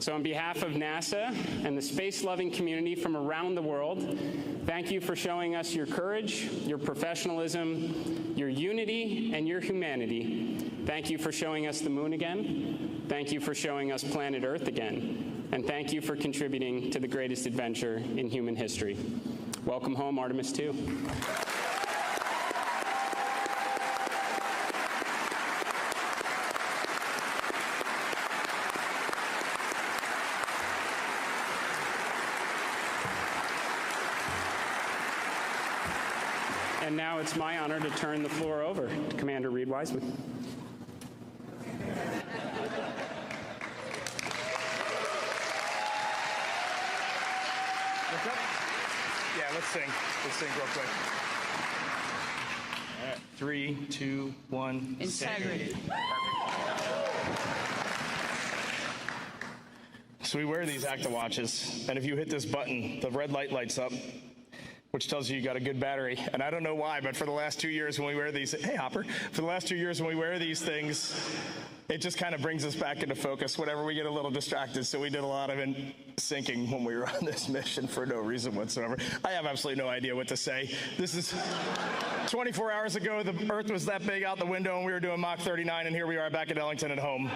So on behalf of NASA and the space-loving community from around the world, thank you for showing us your courage, your professionalism, your unity, and your humanity. Thank you for showing us the moon again. Thank you for showing us planet Earth again. And thank you for contributing to the greatest adventure in human history. Welcome home, Artemis II. And now it's my honor to turn the floor over to Commander Reed Wiseman. Yeah, let's sing. Let's sing real quick. All right, 3, 2, 1. Integrity. So we wear these Acta watches, and if you hit this button, the red light lights up, which tells you got a good battery. And I don't know why, but for the last 2 years when we wear these, hey Hopper, for the last 2 years when we wear these things, it just kind of brings us back into focus whenever we get a little distracted. So we did a lot of syncing when we were on this mission for no reason whatsoever. I have absolutely no idea what to say. This is 24 hours ago, the Earth was that big out the window and we were doing Mach 39, and here we are back at Ellington at home.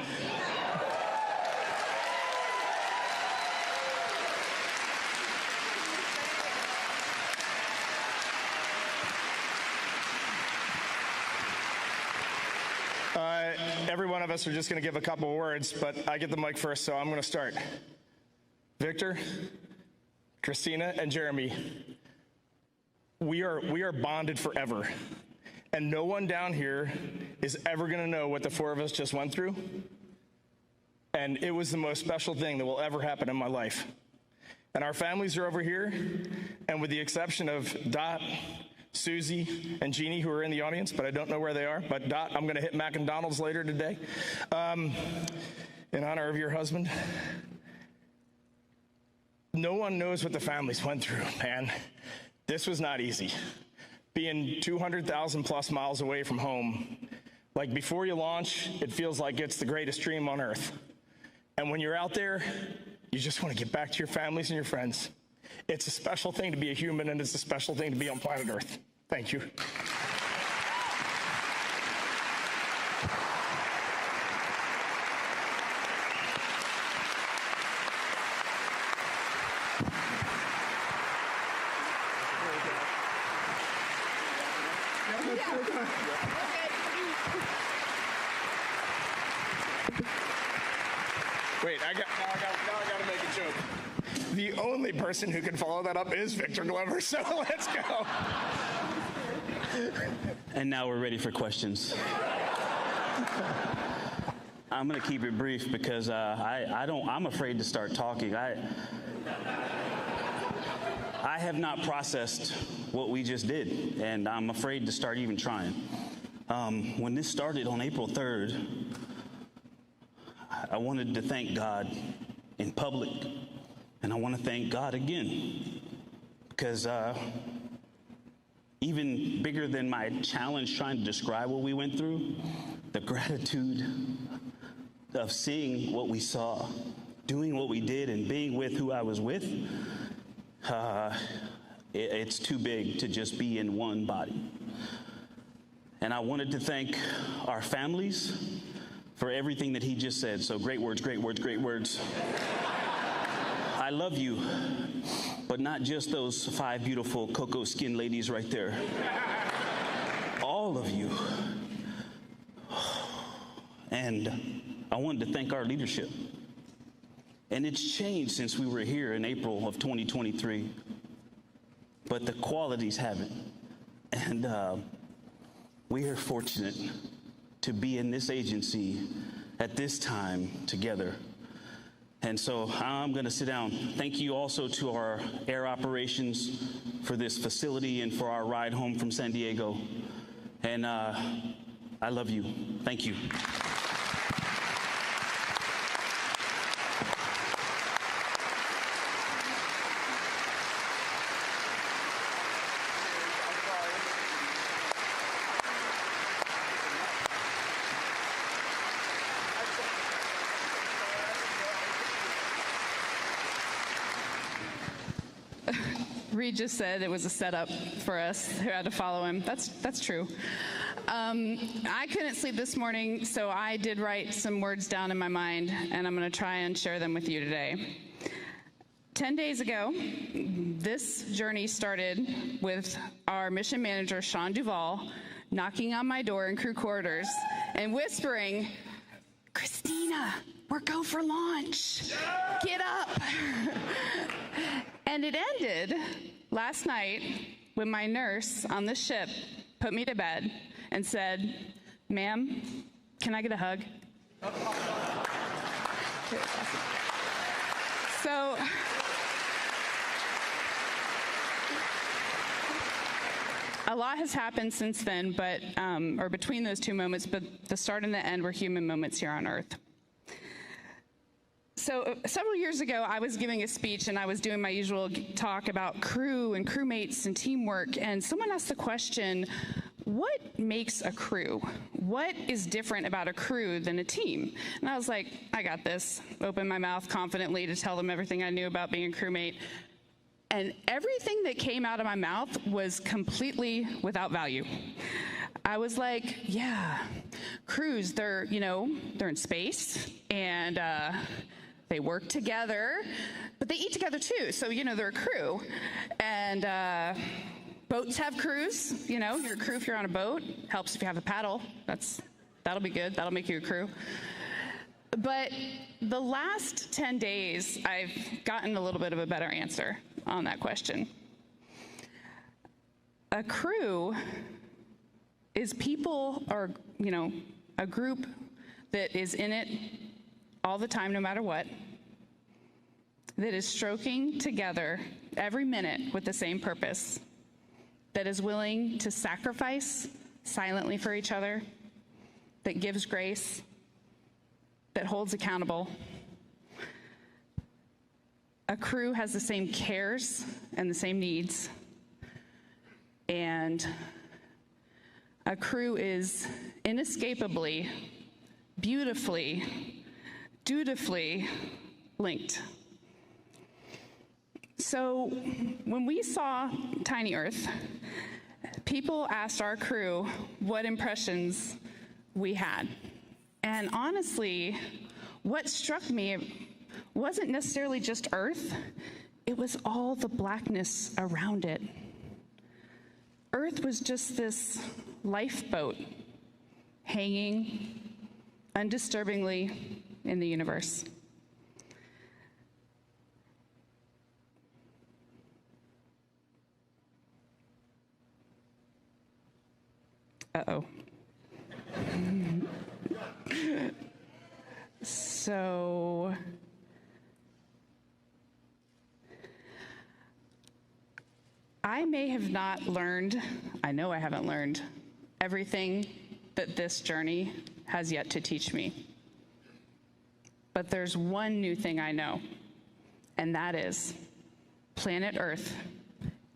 Every one of us are just going to give a couple of words, but I get the mic first, so I'm going to start. Victor, Christina, and Jeremy, we are bonded forever, and no one down here is ever going to know what the four of us just went through, and it was the most special thing that will ever happen in my life. And our families are over here, and with the exception of Dot, Susie, and Jeannie, who are in the audience, but I don't know where they are. But Dot, I'm going to hit McDonald's later today in honor of your husband. No one knows what the families went through, man. This was not easy. Being 200,000 plus miles away from home, like before you launch, it feels like it's the greatest dream on earth. And when you're out there, you just want to get back to your families and your friends. It's a special thing to be a human, and it's a special thing to be on planet Earth. Thank you. Wait, now I got to make a joke. The only person who can follow that up is Victor Glover, so let's go. And now we're ready for questions. I'm going to keep it brief because I'm afraid to start talking. I have not processed what we just did, and I'm afraid to start even trying. When this started on April 3rd, I wanted to thank God in public. And I want to thank God again, because even bigger than my challenge trying to describe what we went through, the gratitude of seeing what we saw, doing what we did, and being with who I was with, it's too big to just be in one body. And I wanted to thank our families for everything that he just said. So great words, great words, great words. I love you, but not just those 5 beautiful cocoa skin ladies right there. All of you. And I wanted to thank our leadership. And it's changed since we were here in April of 2023. But the qualities haven't. And we are fortunate to be in this agency at this time together. And so I'm going to sit down. Thank you also to our air operations for this facility and for our ride home from San Diego. And I love you. Thank you. Reed just said it was a setup for us who had to follow him. That's true. I couldn't sleep this morning, so I did write some words down in my mind, and I'm going to try and share them with you today. 10 days ago, this journey started with our mission manager, Sean Duvall, knocking on my door in crew quarters and whispering, "Christina, we're go for launch. Get up." And it ended last night when my nurse on the ship put me to bed and said, "Ma'am, can I get a hug?" So a lot has happened since then, but or between those two moments, but the start and the end were human moments here on Earth. So several years ago, I was giving a speech, and I was doing my usual talk about crew and crewmates and teamwork, and someone asked the question, what makes a crew? What is different about a crew than a team? And I was like, I got this. Opened my mouth confidently to tell them everything I knew about being a crewmate. And everything that came out of my mouth was completely without value. I was like, yeah, crews, they're in space, and they work together, but they eat together too. So, they're a crew. And boats have crews. You're a crew if you're on a boat. Helps if you have a paddle. That'll be good. That'll make you a crew. But the last 10 days, I've gotten a little bit of a better answer on that question. A crew is people, or, a group that is in it all the time, no matter what, that is stroking together every minute with the same purpose, that is willing to sacrifice silently for each other, that gives grace, that holds accountable. A crew has the same cares and the same needs, and a crew is inescapably, beautifully, dutifully linked. So when we saw Tiny Earth, people asked our crew what impressions we had. And honestly, what struck me wasn't necessarily just Earth, it was all the blackness around it. Earth was just this lifeboat hanging undisturbingly in the universe. Uh-oh. So I may have not learned, I know I haven't learned everything that this journey has yet to teach me. But there's one new thing I know, and that is, planet Earth,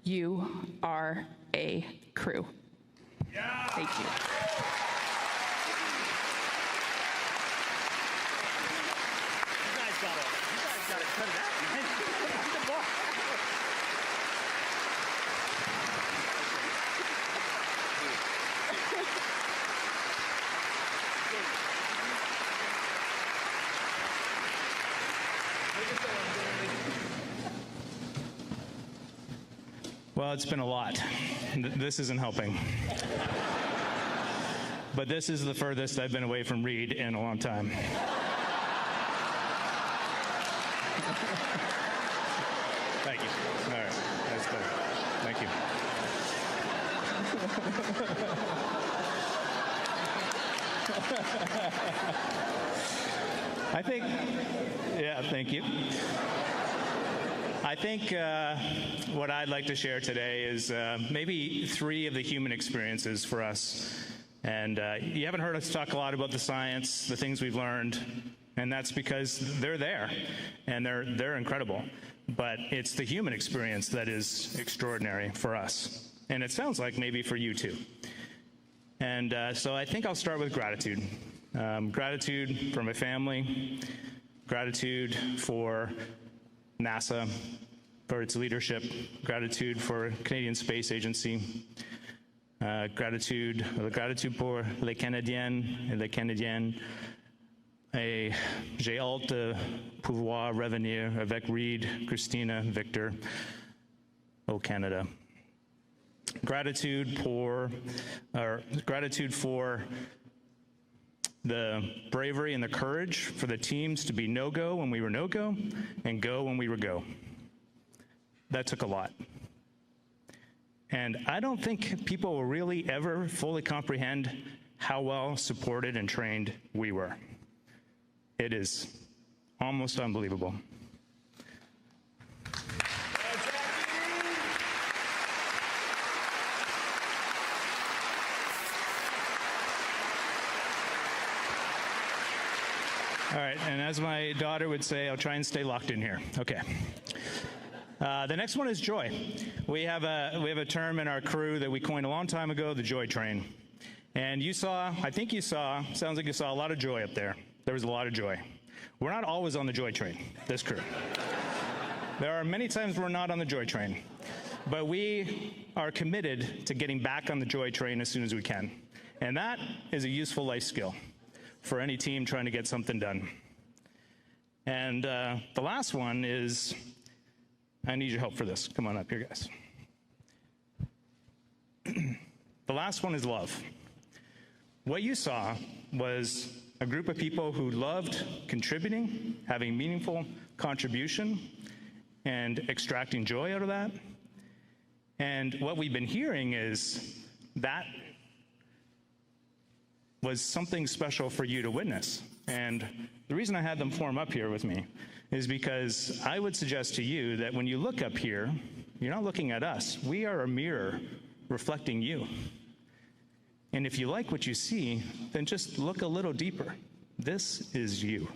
you are a crew. Yeah. Thank you. You guys gotta cut it out, man. Good luck. Well, it's been a lot. This isn't helping. But this is the furthest I've been away from Reed in a long time. Thank you. All right, that's good. Thank you. Thank you. I think what I'd like to share today is maybe 3 of the human experiences for us. And you haven't heard us talk a lot about the science, the things we've learned, and that's because they're there, and they're incredible. But it's the human experience that is extraordinary for us. And it sounds like maybe for you too. And so I think I'll start with gratitude. Gratitude for my family, gratitude for NASA, for its leadership, gratitude for Canadian Space Agency, gratitude pour les Canadiennes et les Canadiens, et j'ai hâte de pouvoir revenir avec Reed, Christina, Victor, au Canada. Gratitude for the bravery and the courage for the teams to be no-go when we were no-go and go when we were go. That took a lot. And I don't think people will really ever fully comprehend how well supported and trained we were. It is almost unbelievable. All right, and as my daughter would say, I'll try and stay locked in here. Okay. The next one is joy. We have a term in our crew that we coined a long time ago, the joy train. And I think you saw, sounds like you saw a lot of joy up there. There was a lot of joy. We're not always on the joy train, this crew. There are many times we're not on the joy train. But we are committed to getting back on the joy train as soon as we can. And that is a useful life skill for any team trying to get something done. And the last one is, I need your help for this. Come on up here, guys. The last one is love. What you saw was a group of people who loved contributing, having meaningful contribution, and extracting joy out of that. And what we've been hearing is that was something special for you to witness. And the reason I had them form up here with me is because I would suggest to you that when you look up here, you're not looking at us. We are a mirror reflecting you. And if you like what you see, then just look a little deeper. This is you.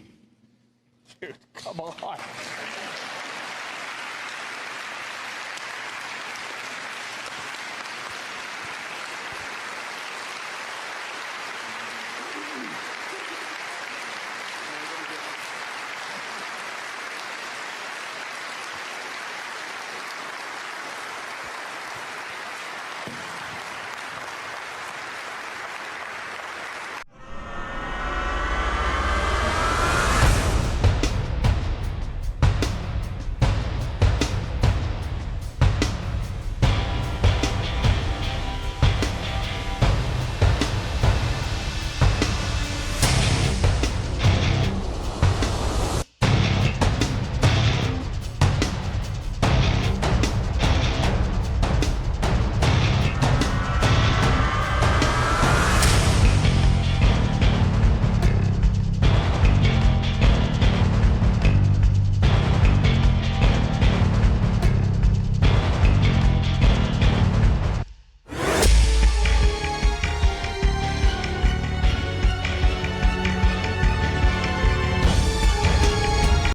Dude, come on.